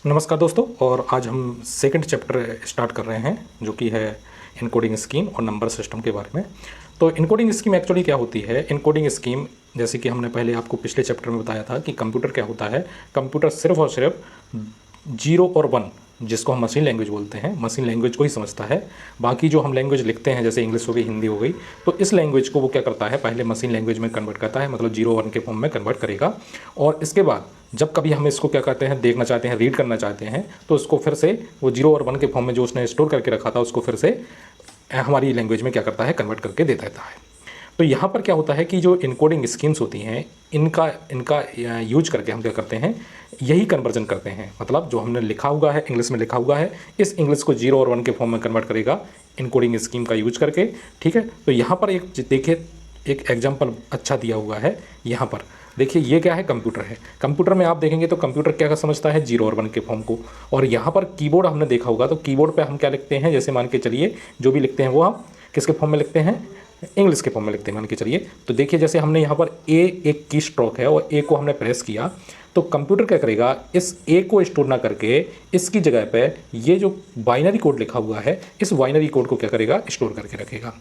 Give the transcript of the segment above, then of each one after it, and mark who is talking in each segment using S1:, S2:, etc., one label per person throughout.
S1: नमस्कार दोस्तों। और आज हम सेकंड चैप्टर स्टार्ट कर रहे हैं जो कि है इनकोडिंग स्कीम और नंबर सिस्टम के बारे में। तो इनकोडिंग स्कीम एक्चुअली क्या होती है? इनकोडिंग स्कीम जैसे कि हमने पहले आपको पिछले चैप्टर में बताया था कि कंप्यूटर क्या होता है। कंप्यूटर सिर्फ और सिर्फ जीरो और वन, जिसको हम मशीन लैंग्वेज बोलते हैं, मशीन लैंग्वेज को ही समझता है। बाकी जो हम लैंग्वेज लिखते हैं जैसे इंग्लिश हो गई, हिंदी हो गई, तो इस लैंग्वेज को वो क्या करता है, पहले मशीन लैंग्वेज में कन्वर्ट करता है, मतलब जीरो वन के फॉर्म में कन्वर्ट करेगा। और इसके बाद जब कभी हम इसको क्या करते हैं, देखना चाहते हैं, रीड करना चाहते हैं, तो उसको फिर से वो जीरो और वन के फॉर्म में जो उसने स्टोर करके रखा था उसको फिर से हमारी लैंग्वेज में क्या करता है, कन्वर्ट करके दे देता है। तो यहाँ पर क्या होता है कि जो इनकोडिंग स्कीम्स होती हैं इनका इनका यूज करके हम क्या करते हैं, यही कन्वर्जन करते हैं। मतलब जो हमने लिखा हुआ है, इंग्लिश में लिखा हुआ है, इस इंग्लिश को जीरो और वन के फॉर्म में कन्वर्ट करेगा इनकोडिंग स्कीम का यूज करके। ठीक है, तो यहाँ पर एक देखिए, एक एग्जाम्पल अच्छा दिया हुआ है। यहाँ पर देखिए, ये क्या है, कंप्यूटर है। कंप्यूटर में आप देखेंगे तो कंप्यूटर क्या समझता है, जीरो और वन के फॉर्म को। और यहाँ पर कीबोर्ड हमने देखा होगा, तो कीबोर्ड पे हम क्या लिखते हैं, जैसे मान के चलिए जो भी लिखते हैं वो हम किसके फॉर्म में लिखते हैं, इंग्लिश के फॉर्म में लिखते हैं मान के चलिए। तो देखिए जैसे हमने यहाँ पर ए एक की स्ट्रोक है और ए को हमने प्रेस किया, तो कंप्यूटर क्या करेगा, इस ए को स्टोर ना करके इसकी जगह पे ये जो बाइनरी कोड लिखा हुआ है, इस बाइनरी कोड को क्या करेगा, स्टोर करके रखेगा।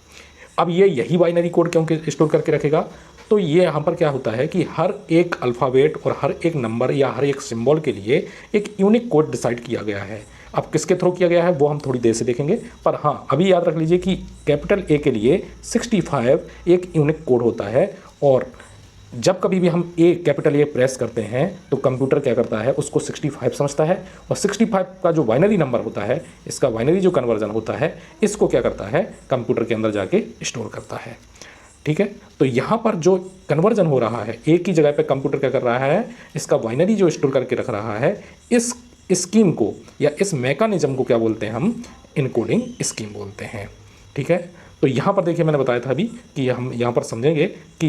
S1: अब ये यही बाइनरी कोड क्यों स्टोर करके रखेगा, तो ये यहाँ पर क्या होता है कि हर एक अल्फ़ाबेट और हर एक नंबर या हर एक सिंबल के लिए एक यूनिक कोड डिसाइड किया गया है। अब किसके थ्रू किया गया है वो हम थोड़ी देर से देखेंगे, पर हाँ अभी याद रख लीजिए कि कैपिटल ए के लिए 65 एक यूनिक कोड होता है। और जब कभी भी हम कैपिटल ए प्रेस करते हैं तो कंप्यूटर क्या करता है, उसको 65 समझता है। और 65 का जो बाइनरी नंबर होता है, इसका बाइनरी जो कन्वर्जन होता है, इसको क्या करता है, कंप्यूटर के अंदर जाके स्टोर करता है। ठीक है, तो यहाँ पर जो कन्वर्जन हो रहा है, एक ही जगह पे कंप्यूटर क्या कर रहा है, इसका बाइनरी जो स्टोर करके रख रहा है, इस स्कीम को या इस मैकेनिज्म को क्या बोलते हैं, हम इनकोडिंग स्कीम बोलते हैं। ठीक है, तो यहाँ पर देखिए मैंने बताया था अभी कि हम यहाँ पर समझेंगे कि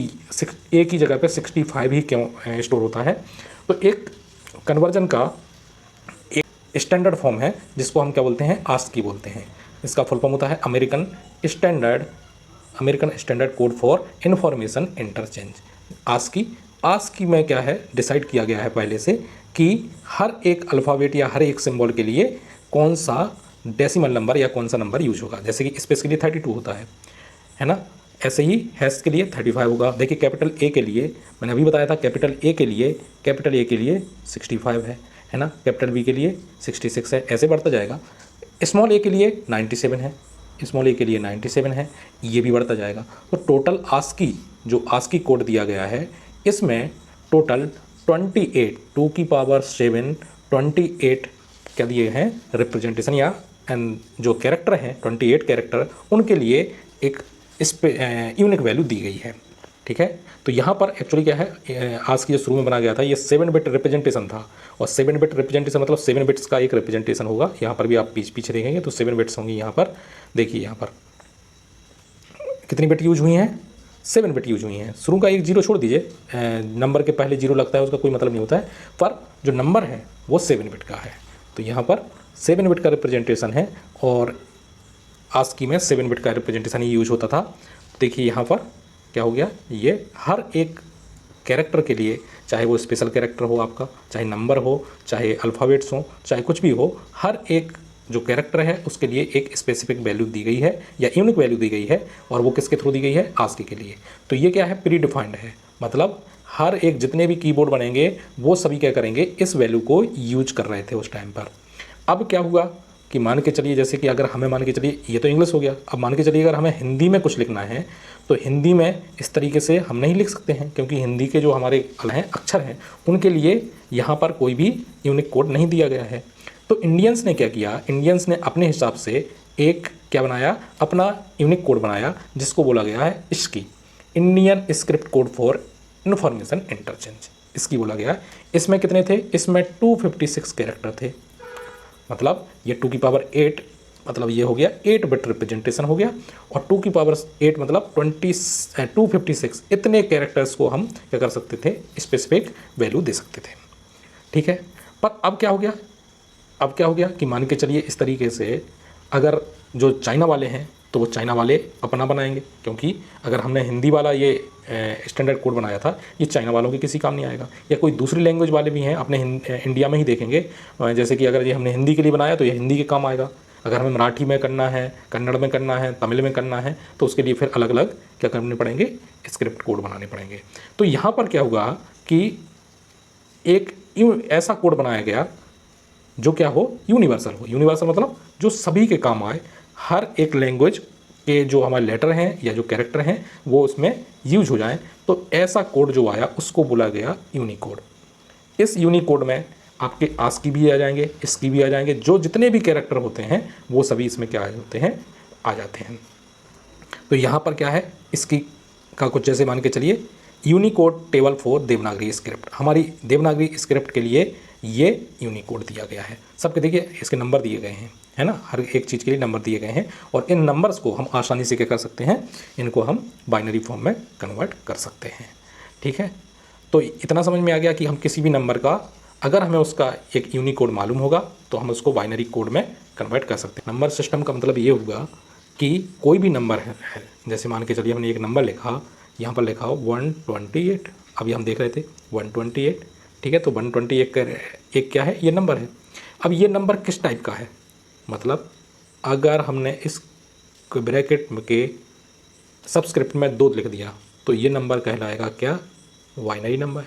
S1: एक ही जगह पे 65 ही क्यों स्टोर होता है। तो एक कन्वर्जन का एक स्टैंडर्ड फॉर्म है जिसको हम क्या बोलते हैं, आस्की बोलते हैं। इसका फुल फॉर्म होता है American standard code for information interchange, ASCII. ASCII में क्या है, डिसाइड किया गया है पहले से कि हर एक अल्फ़ाबेट या हर एक सिंबल के लिए कौन सा डेसिमल नंबर या कौन सा नंबर यूज होगा। जैसे कि स्पेस के लिए 32 होता है ना, ऐसे ही हैश के लिए 35 होगा। देखिए कैपिटल ए के लिए मैंने अभी बताया था, कैपिटल ए के लिए 65 है ना, कैपिटल बी के लिए 66 है, ऐसे बढ़ता जाएगा। स्मॉल ए के लिए 97 है, स्मॉल ए के लिए 97 है, ये भी बढ़ता जाएगा। तो टोटल आस्की, जो आस्की कोड दिया गया है, इसमें टोटल 28 2 की पावर 7 28 क्या दिए हैं, रिप्रेजेंटेशन या एंड जो कैरेक्टर हैं 28 कैरेक्टर, उनके लिए एक इस पे यूनिक वैल्यू दी गई है। ठीक है, तो यहाँ पर एक्चुअली क्या है, आज की जो शुरू में बना गया था ये 7 बिट रिप्रेजेंटेशन था। और 7 बिट रिप्रेजेंटेशन मतलब 7 बिट्स का एक रिप्रेजेंटेशन होगा। यहाँ पर भी आप पीछे देखेंगे तो 7 बिट्स होंगी। यहाँ पर देखिए, यहाँ पर कितनी बिट यूज हुई हैं, 7 बिट यूज हुई हैं। शुरू का एक जीरो छोड़ दीजिए, नंबर के पहले जीरो लगता है उसका कोई मतलब नहीं होता है, पर जो नंबर है वो 7 बिट का है। तो यहाँ पर 7 बिट का रिप्रेजेंटेशन है और आस्की में 7 बिट का रिप्रेजेंटेशन ही यूज होता था। देखिए यहाँ पर क्या हो गया, ये हर एक कैरेक्टर के लिए, चाहे वो स्पेशल कैरेक्टर हो आपका, चाहे नंबर हो, चाहे अल्फ़ाबेट्स हो, चाहे कुछ भी हो, हर एक जो कैरेक्टर है उसके लिए एक स्पेसिफिक वैल्यू दी गई है या यूनिक वैल्यू दी गई है। और वो किसके थ्रू दी गई है, आस्की के लिए। तो ये क्या है, प्री डिफाइंड है, मतलब हर एक जितने भी कीबोर्ड बनेंगे वो सभी क्या करेंगे, इस वैल्यू को यूज कर रहे थे उस टाइम पर। अब क्या हुआ कि मान के चलिए, जैसे कि अगर हमें मान के चलिए, ये तो इंग्लिश हो गया, अब मान के चलिए अगर हमें हिंदी में कुछ लिखना है तो हिंदी में इस तरीके से हम नहीं लिख सकते हैं, क्योंकि हिंदी के जो हमारे हैं अक्षर हैं उनके लिए यहाँ पर कोई भी यूनिक कोड नहीं दिया गया है। तो इंडियंस ने क्या किया, इंडियंस ने अपने हिसाब से एक क्या बनाया, अपना यूनिक कोड बनाया, जिसको बोला गया है इसकी Indian script code for information interchange, इसकी बोला गया है। इसमें कितने थे, इसमें 256 कैरेक्टर थे। मतलब ये 2 की पावर 8, मतलब ये हो गया 8 बिट रिप्रेजेंटेशन हो गया। और 2 की पावर 8 मतलब 256, इतने कैरेक्टर्स को हम क्या कर सकते थे, स्पेसिफिक वैल्यू दे सकते थे। ठीक है, पर अब क्या हो गया, अब क्या हो गया कि मान के चलिए इस तरीके से अगर जो चाइना वाले हैं तो वो चाइना वाले अपना बनाएंगे, क्योंकि अगर हमने हिंदी वाला ये स्टैंडर्ड कोड बनाया था, ये चाइना वालों के किसी काम नहीं आएगा। या कोई दूसरी लैंग्वेज वाले भी हैं अपने इंडिया में ही देखेंगे, जैसे कि अगर ये हमने हिंदी के लिए बनाया तो ये हिंदी के काम आएगा। अगर हमें मराठी में करना है, कन्नड़ में करना है, तमिल में करना है, तो उसके लिए फिर अलग अलग क्या करने पड़ेंगे, स्क्रिप्ट कोड बनाने पड़ेंगे। तो यहाँ पर क्या हुआ कि एक ऐसा कोड बनाया गया जो क्या हो, यूनिवर्सल हो। यूनिवर्सल मतलब जो सभी के काम आए, हर एक लैंग्वेज के जो हमारे लेटर हैं या जो कैरेक्टर हैं वो उसमें यूज हो जाएं। तो ऐसा कोड जो आया उसको बोला गया यूनिकोड। इस यूनिकोड में आपके आस्की भी आ जाएंगे, इसकी भी आ जाएंगे, जो जितने भी कैरेक्टर होते हैं वो सभी इसमें क्या होते हैं, आ जाते हैं। तो यहाँ पर क्या है, इसकी का कुछ जैसे मान के चलिए Unicode table for Devanagari script, हमारी देवनागरी स्क्रिप्ट के लिए ये यूनिकोड दिया गया है। सबके देखिए इसके नंबर दिए गए हैं, है ना, हर एक चीज़ के लिए नंबर दिए गए हैं। और इन नंबर्स को हम आसानी से क्या कर सकते हैं, इनको हम बाइनरी फॉर्म में कन्वर्ट कर सकते हैं। ठीक है, तो इतना समझ में आ गया कि हम किसी भी नंबर का अगर हमें उसका एक यूनिकोड मालूम होगा तो हम उसको बाइनरी कोड में कन्वर्ट कर सकते हैं। नंबर सिस्टम का मतलब ये होगा कि कोई भी नंबर है, जैसे मान के चलिए हमने एक नंबर लिखा, यहाँ पर लिखा हो 128, अभी हम देख रहे थे 128, ठीक है। तो 128 का एक क्या है, ये नंबर है। अब ये नंबर किस टाइप का है, मतलब अगर हमने इस ब्रैकेट के सबस्क्रिप्ट में 2 लिख दिया तो ये नंबर कहलाएगा क्या, बाइनरी नंबर,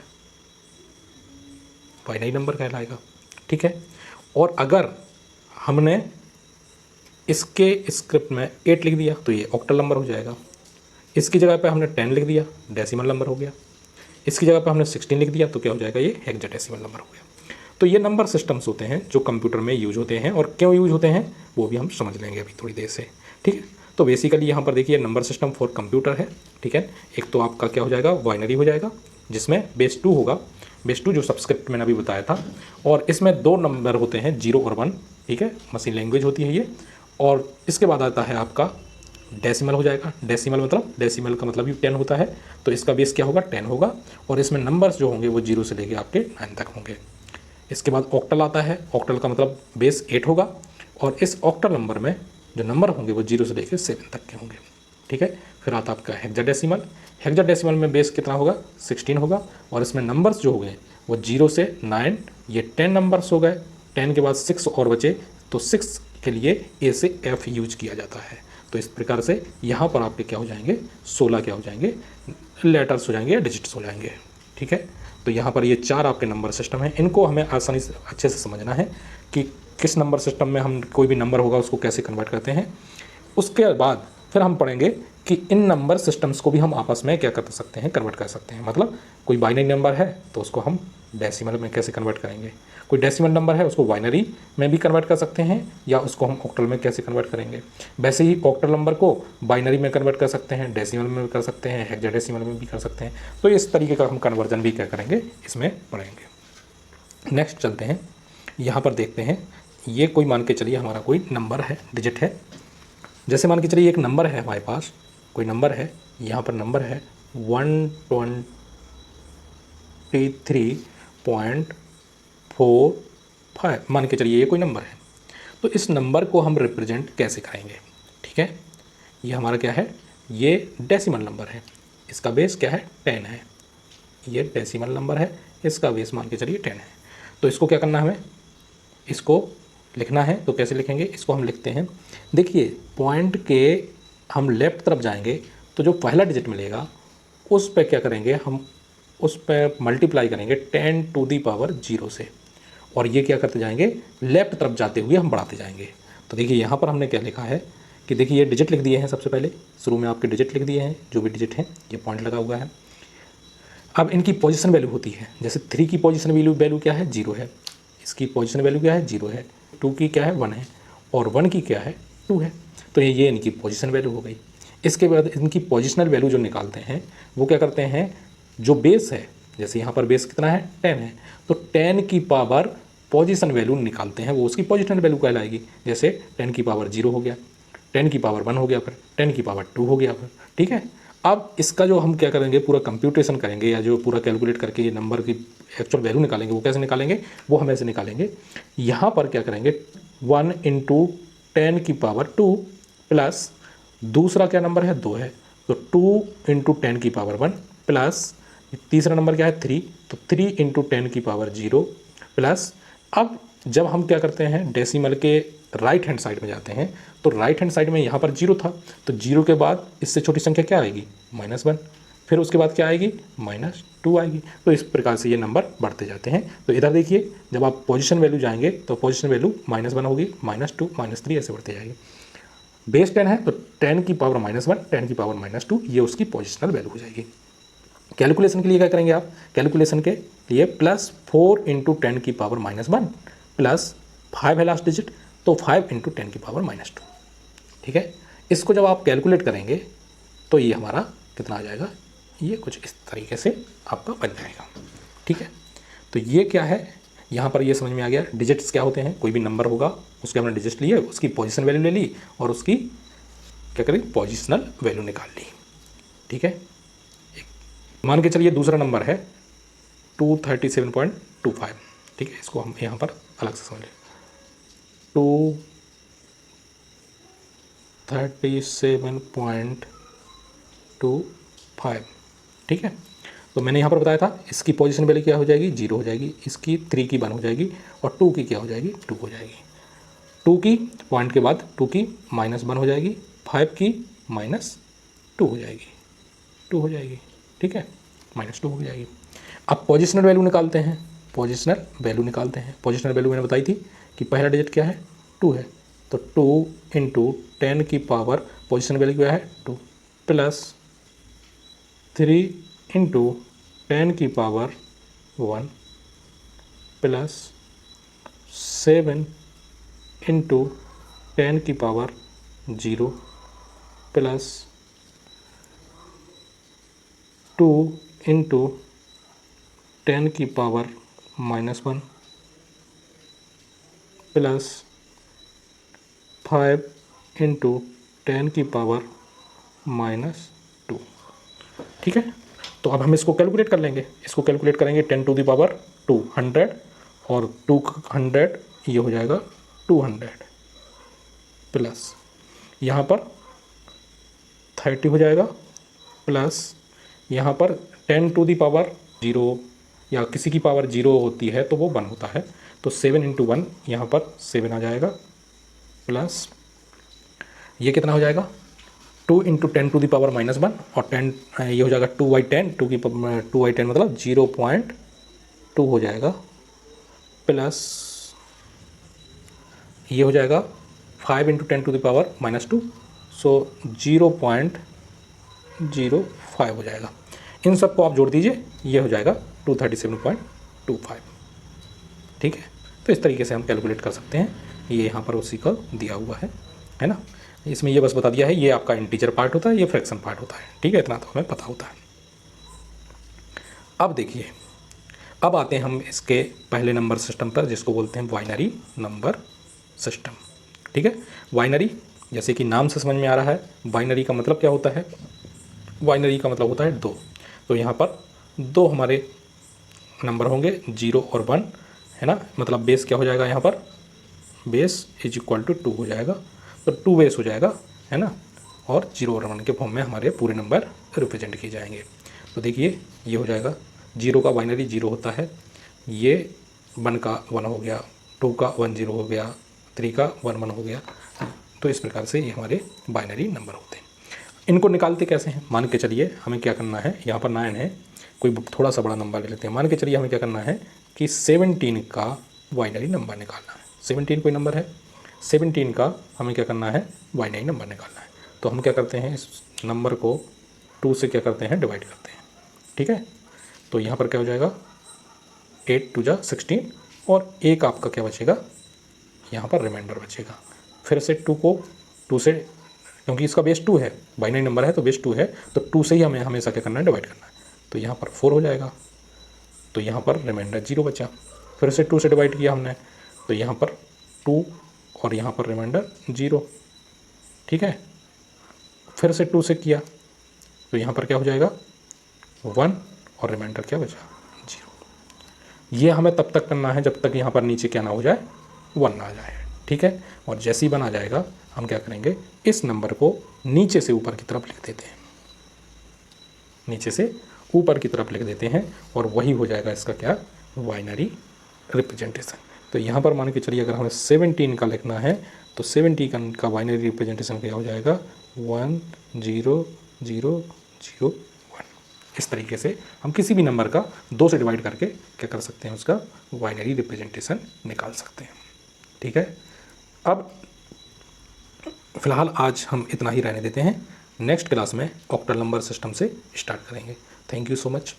S1: बाइनरी नंबर कहलाएगा। ठीक है, और अगर हमने इसके स्क्रिप्ट में 8 लिख दिया तो ये ऑक्टल नंबर हो जाएगा। इसकी जगह पे हमने 10 लिख दिया, डेसिमल नंबर हो गया। इसकी जगह पे हमने 16 लिख दिया तो क्या हो जाएगा, ये हेक्साडेसिमल नंबर हो गया। तो ये नंबर सिस्टम्स होते हैं जो कंप्यूटर में यूज होते हैं, और क्यों यूज होते हैं वो भी हम समझ लेंगे अभी थोड़ी देर से। ठीक है, तो बेसिकली यहाँ पर देखिए नंबर सिस्टम फॉर कंप्यूटर है। ठीक है, एक तो आपका क्या हो जाएगा, बाइनरी हो जाएगा, जिसमें बेस 2 होगा, बेस 2 जो सबस्क्रिप्ट मैंने अभी बताया था। और इसमें 2 नंबर होते हैं, 0 और 1। ठीक है, मशीन लैंग्वेज होती है ये। और इसके बाद आता है आपका डेसिमल हो जाएगा। डेसिमल मतलब, डेसिमल का मतलब भी 10 होता है, तो इसका बेस क्या होगा, 10 होगा। और इसमें नंबर्स जो होंगे वो 0 से लेके आपके 9 तक होंगे। इसके बाद ऑक्टल आता है, ऑक्टल का मतलब बेस 8 होगा, और इस ऑक्टल नंबर में जो नंबर होंगे वो 0 से लेके 7 तक के होंगे। ठीक है, फिर आता आपका हेक्साडेसिमल। हेक्साडेसिमल में बेस कितना होगा, 16 होगा, और इसमें नंबर्स जो हो गए वो 0 से 9, ये 10 नंबर्स हो गए। 10 के बाद 6 और बचे, तो 6 के लिए ए से एफ यूज किया जाता है। तो इस प्रकार से यहाँ पर आपके क्या हो जाएंगे, 16 क्या हो जाएंगे, लेटर्स हो जाएंगे या डिजिट्स हो जाएंगे। ठीक है, तो यहाँ पर ये 4 आपके नंबर सिस्टम हैं। इनको हमें आसानी से अच्छे से समझना है कि किस नंबर सिस्टम में हम कोई भी नंबर होगा उसको कैसे कन्वर्ट करते हैं। उसके बाद फिर हम पढ़ेंगे कि इन नंबर सिस्टम्स को भी हम आपस में क्या कर सकते हैं, कन्वर्ट कर सकते हैं। मतलब कोई बाइनरी नंबर है तो उसको हम डेसिमल में कैसे कन्वर्ट करेंगे, कोई डेसिमल नंबर है उसको बाइनरी में भी कन्वर्ट कर सकते हैं, या उसको हम ऑक्टल में कैसे कन्वर्ट करेंगे। वैसे ही ऑक्टल नंबर को बाइनरी में कन्वर्ट कर सकते हैं, डेसिमल में भी कर सकते हैं, हेक्साडेसिमल में भी कर सकते हैं। तो इस तरीके का हम कन्वर्जन भी क्या करेंगे, इसमें पढ़ेंगे। नेक्स्ट चलते हैं, यहाँ पर देखते हैं, ये कोई मान के चलिए हमारा कोई नंबर है, डिजिट है। जैसे मान के चलिए एक नंबर है हमारे पास, कोई नंबर है, यहाँ पर नंबर है 123.45, मान के चलिए ये कोई नंबर है। तो इस नंबर को हम रिप्रेजेंट कैसे करेंगे। ठीक है, ये हमारा क्या है, ये डेसिमल नंबर है, इसका बेस क्या है, 10 है। ये डेसिमल नंबर है, इसका बेस मान के चलिए 10 है। तो इसको क्या करना है, हमें इसको लिखना है। तो कैसे लिखेंगे, इसको हम लिखते हैं, देखिए पॉइंट के हम लेफ्ट तरफ जाएंगे तो जो पहला डिजिट मिलेगा उस पर क्या करेंगे, हम उस पर मल्टीप्लाई करेंगे 10 टू दी पावर 0 से, और ये क्या करते जाएंगे, लेफ्ट तरफ जाते हुए हम बढ़ाते जाएंगे। तो देखिए यहाँ पर हमने क्या लिखा है कि देखिए ये डिजिट लिख दिए हैं, सबसे पहले शुरू में आपके डिजिट लिख दिए हैं, जो भी डिजिट हैं ये पॉइंट लगा हुआ है। अब इनकी पोजीशन वैल्यू होती है, जैसे 3 की पोजीशन वैल्यू क्या है, 0 है, इसकी पोजीशन वैल्यू क्या है, 0 है, 2 की क्या है, 1 है, और 1 की क्या है, 2 है। तो ये इनकी पोजीशन वैल्यू हो गई। इसके बाद इनकी पोजिशनल वैल्यू जो निकालते हैं वो क्या करते हैं, जो बेस है, जैसे यहाँ पर बेस कितना है, 10 है, तो 10 की पावर पोजीशन वैल्यू निकालते हैं, वो उसकी पोजिशनल वैल्यू कहलाएगी। जैसे 10 की पावर 0 हो गया, 10 की पावर 1 हो गया, फिर 10 की पावर 2 हो गया फिर। ठीक है, अब इसका जो हम क्या करेंगे, पूरा कंप्यूटेशन करेंगे, या जो पूरा कैलकुलेट करके ये नंबर की एक्चुअल वैल्यू निकालेंगे, वो कैसे निकालेंगे, वो हम ऐसे निकालेंगे। यहाँ पर क्या करेंगे, 1 × 10 की पावर 2 प्लस दूसरा क्या नंबर है, 2 है, तो 2 इंटू 10 की पावर 1 प्लस तीसरा नंबर क्या है, 3, तो 3 इंटू 10 की पावर 0 प्लस। अब जब हम क्या करते हैं, डेसिमल के राइट हैंड साइड में जाते हैं, तो राइट हैंड साइड में यहाँ पर 0 था, तो 0 के बाद इससे छोटी संख्या क्या आएगी, -1, फिर उसके बाद क्या आएगी, -2 आएगी। तो इस प्रकार से ये नंबर बढ़ते जाते हैं। तो इधर देखिए, जब आप पोजीशन वैल्यू जाएंगे तो पोजीशन वैल्यू -1 होगी, -2, -3 ऐसे बढ़ते जाएगी। बेस 10 है तो 10 की पावर -1, 10 की पावर -2, ये उसकी पोजिशनल वैल्यू हो जाएगी। कैलकुलेशन के लिए क्या करेंगे आप, कैलकुलेशन के लिए +4 इंटू 10 की पावर -1 प्लस 5 है लास्ट डिजिट, तो 5 इंटू 10 की पावर -2। ठीक है, इसको जब आप कैलकुलेट करेंगे तो ये हमारा कितना आ जाएगा, ये कुछ इस तरीके से आपका बन जाएगा। ठीक है, तो ये क्या है, यहाँ पर ये समझ में आ गया डिजिट्स क्या होते हैं। कोई भी नंबर होगा उसके हमने डिजिट लिए, उसकी पोजीशन वैल्यू ले ली और उसकी क्या करें, पोजीशनल वैल्यू निकाल ली। ठीक है, मान के चलिए दूसरा नंबर है 237.25। ठीक है, इसको हम यहाँ पर अलग से समझ लें, 237.25। ठीक है, तो मैंने यहाँ पर बताया था इसकी पोजीशन वैल्यू क्या हो जाएगी, 0 हो जाएगी, इसकी 3 की 1 हो जाएगी और 2 की क्या हो जाएगी, 2 हो जाएगी। 2 की पॉइंट के बाद 2 की -1 हो जाएगी, 5 की -2 हो जाएगी, 2 हो जाएगी। ठीक है, -2 हो जाएगी। अब पोजिशनल वैल्यू निकालते हैं, पोजिशनल वैल्यू निकालते हैं। पोजिशनल वैल्यू मैंने बताई थी कि पहला डिजिट क्या है, 2 है, तो 2 इंटू 10 की पावर पोजिशनल वैल्यू क्या है, 2 प्लस 3 इंटू 10 की पावर 1 प्लस 7 इंटू 10 की पावर 0 प्लस 2 इंटू 10 की पावर -1 प्लस 5 इंटू 10 की पावर -2। ठीक है, तो अब हम इसको कैलकुलेट कर लेंगे। इसको कैलकुलेट करेंगे 10 टू द पावर 2 100 और 200 ये हो जाएगा 200 प्लस यहाँ पर 30 हो जाएगा प्लस यहाँ पर 10 टू दी पावर 0 या किसी की पावर 0 होती है तो वो 1 होता है, तो 7 इंटू 1 यहाँ पर 7 आ जाएगा प्लस ये कितना हो जाएगा, 2 इंटू 10 टू दी पावर -1 और 10 ये हो जाएगा 2/10, 2/10 मतलब 0.2 हो जाएगा प्लस ये हो जाएगा 5 इंटू 10 टू द पावर -2, सो 0.05 हो जाएगा। इन सब को आप जोड़ दीजिए, ये हो जाएगा 237.25। ठीक है, तो इस तरीके से हम कैलकुलेट कर सकते हैं। ये यहाँ पर उसी का दिया हुआ है ना। इसमें ये बस बता दिया है, ये आपका इंटीजर पार्ट होता है, ये फ्रैक्शन पार्ट होता है। ठीक है, इतना तो हमें पता होता है। अब देखिए, अब आते हैं हम इसके पहले नंबर सिस्टम पर, जिसको बोलते हैं बाइनरी नंबर सिस्टम। ठीक है, बाइनरी जैसे कि नाम से समझ में आ रहा है, बाइनरी का मतलब क्या होता है, बाइनरी का मतलब होता है 2। तो यहाँ पर 2 हमारे नंबर होंगे 0 और 1, है ना। मतलब बेस क्या हो जाएगा, यहाँ पर बेस इज इक्वल टू 2 हो जाएगा, तो 2 बेस हो जाएगा, है ना। और 0 और 1 के फॉर्म में हमारे पूरे नंबर रिप्रेजेंट किए जाएंगे। तो देखिए ये हो जाएगा, 0 का बाइनरी 0 होता है, ये 1 का 1 हो गया, 2 का 1 0 हो गया, 3 का 1 1 हो गया। तो इस प्रकार से ये हमारे बाइनरी नंबर होते हैं। इनको निकालते कैसे हैं, मान के चलिए हमें क्या करना है, यहाँ पर 9 है, कोई थोड़ा सा बड़ा नंबर ले लेते हैं। मान के चलिए हमें क्या करना है कि 17 का बाइनरी नंबर निकालना है। 17 कोई नंबर है, 17 का हमें क्या करना है, बाइनरी नंबर निकालना है। तो हम क्या करते हैं, इस नंबर को 2 से क्या करते हैं, डिवाइड करते हैं। ठीक है, तो यहाँ पर क्या हो जाएगा, 8 2 जा 16 और एक आपका क्या बचेगा, यहाँ पर रिमाइंडर बचेगा। फिर से 2 को 2 से, क्योंकि इसका बेस 2 है, बाइनरी नंबर है तो बेस 2 है, तो 2 से ही हमें हमेशा क्या करना है, डिवाइड करना है। तो यहाँ पर 4 हो जाएगा, तो यहाँ पर रिमाइंडर 0 बचा। फिर से 2 से डिवाइड किया हमने, तो यहाँ पर 2 और यहाँ पर रिमाइंडर 0। ठीक है, फिर से 2 से किया, तो यहाँ पर क्या हो जाएगा, 1 और रिमाइंडर क्या बचा, 0। ये हमें तब तक करना है जब तक यहाँ पर नीचे क्या ना हो जाए, 1 ना आ जाए। ठीक है। और जैसे ही बना जाएगा हम क्या करेंगे, इस नंबर को नीचे से ऊपर की तरफ लिख देते हैं, नीचे से ऊपर की तरफ लिख देते हैं और वही हो जाएगा इसका क्या, बाइनरी रिप्रेजेंटेशन। तो यहाँ पर मान के चलिए अगर हमें 17 का लिखना है तो 17 का बाइनरी रिप्रेजेंटेशन क्या हो जाएगा, 1 0 0 0 1। इस तरीके से हम किसी भी नंबर का 2 से डिवाइड करके क्या कर सकते हैं, उसका बाइनरी रिप्रेजेंटेशन निकाल सकते हैं। ठीक है, अब फिलहाल आज हम इतना ही रहने देते हैं। नेक्स्ट क्लास में ऑक्टल नंबर सिस्टम से स्टार्ट करेंगे। Thank you so much.